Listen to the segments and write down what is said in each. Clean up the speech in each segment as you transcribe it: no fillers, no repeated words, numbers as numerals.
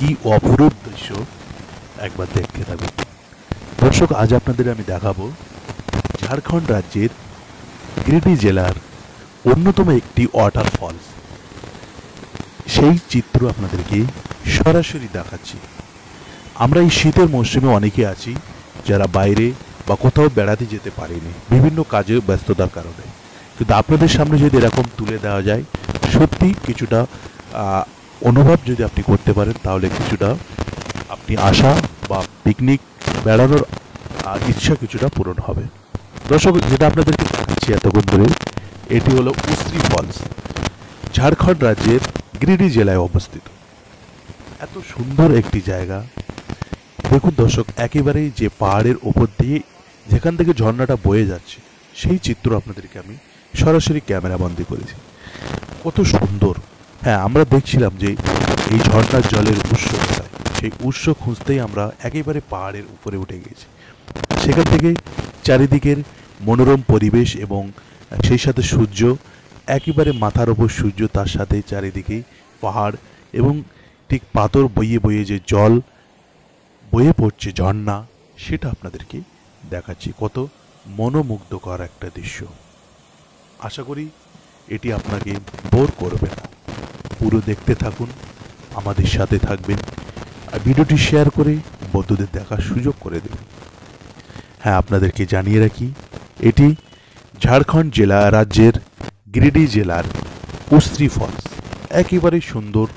কি অপরূপ দৃশ্য একবার দেখতে থাকুন। দর্শক, আজ আপনাদের আমি দেখাবো ঝাড়খণ্ড রাজ্যের গিরিডি জেলার অন্যতম একটি ওয়াটারফলস। সেই চিত্র আপনাদেরকে সরাসরি দেখাচ্ছি। আমরা এই শীতের মৌসুমে অনেকে আছি যারা বাইরে বা কোথাও বেড়াতে যেতে পারেনি বিভিন্ন কাজে ব্যস্ততার কারণে, কিন্তু আপনাদের সামনে যদি এরকম তুলে দেওয়া যায়, সত্যি কিছুটা অনুভব যদি আপনি করতে পারেন, তাহলে কিছুটা আপনি আশা বা পিকনিক বেড়ানোর ইচ্ছা কিছুটা পূরণ হবে। দর্শক, যেটা আপনাদেরকে দেখাচ্ছি এতক্ষণ ধরে, এটি হলো উসরি ফলস, ঝাড়খণ্ড রাজ্যের গিরিডি জেলায় অবস্থিত। এত সুন্দর একটি জায়গা। দেখুন দর্শক, একেবারেই যে পাহাড়ের ওপর দিয়ে যেখান থেকে ঝর্ণাটা বয়ে যাচ্ছে, সেই চিত্র আপনাদেরকে আমি সরাসরি ক্যামেরাবন্দি করেছি। কত সুন্দর! হ্যাঁ, আমরা দেখছিলাম যে এই ঝর্ণার জলের উৎস কোথায়। সেই উৎস খুঁজতেই আমরা একেবারে পাহাড়ের উপরে উঠে গেছি। সেখান থেকে চারিদিকের মনোরম পরিবেশ এবং সেই সাথে সূর্য, একেবারে মাথার ওপর সূর্য, তার সাথে চারিদিকে পাহাড় এবং ঠিক পাথর বইয়ে বইয়ে যে জল বয়ে পড়ছে ঝর্ণা, সেটা আপনাদেরকে দেখাচ্ছি। কত মনোমুগ্ধকর একটা দৃশ্য। আশা করি এটি আপনাকে বোর করবে না। পুরো দেখতে থাকুন, আমাদের সাথে থাকবেন, আর ভিডিওটি শেয়ার করে বন্ধুদের দেখার সুযোগ করে দেবেন। হ্যাঁ, আপনাদেরকে জানিয়ে রাখি, এটি ঝাড়খণ্ড জেলা রাজ্যের গিরিডি জেলার উসরি ফলস। একেবারে সুন্দর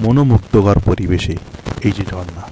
মনোমুগ্ধকর পরিবেশে এই যে ঝর্ণা।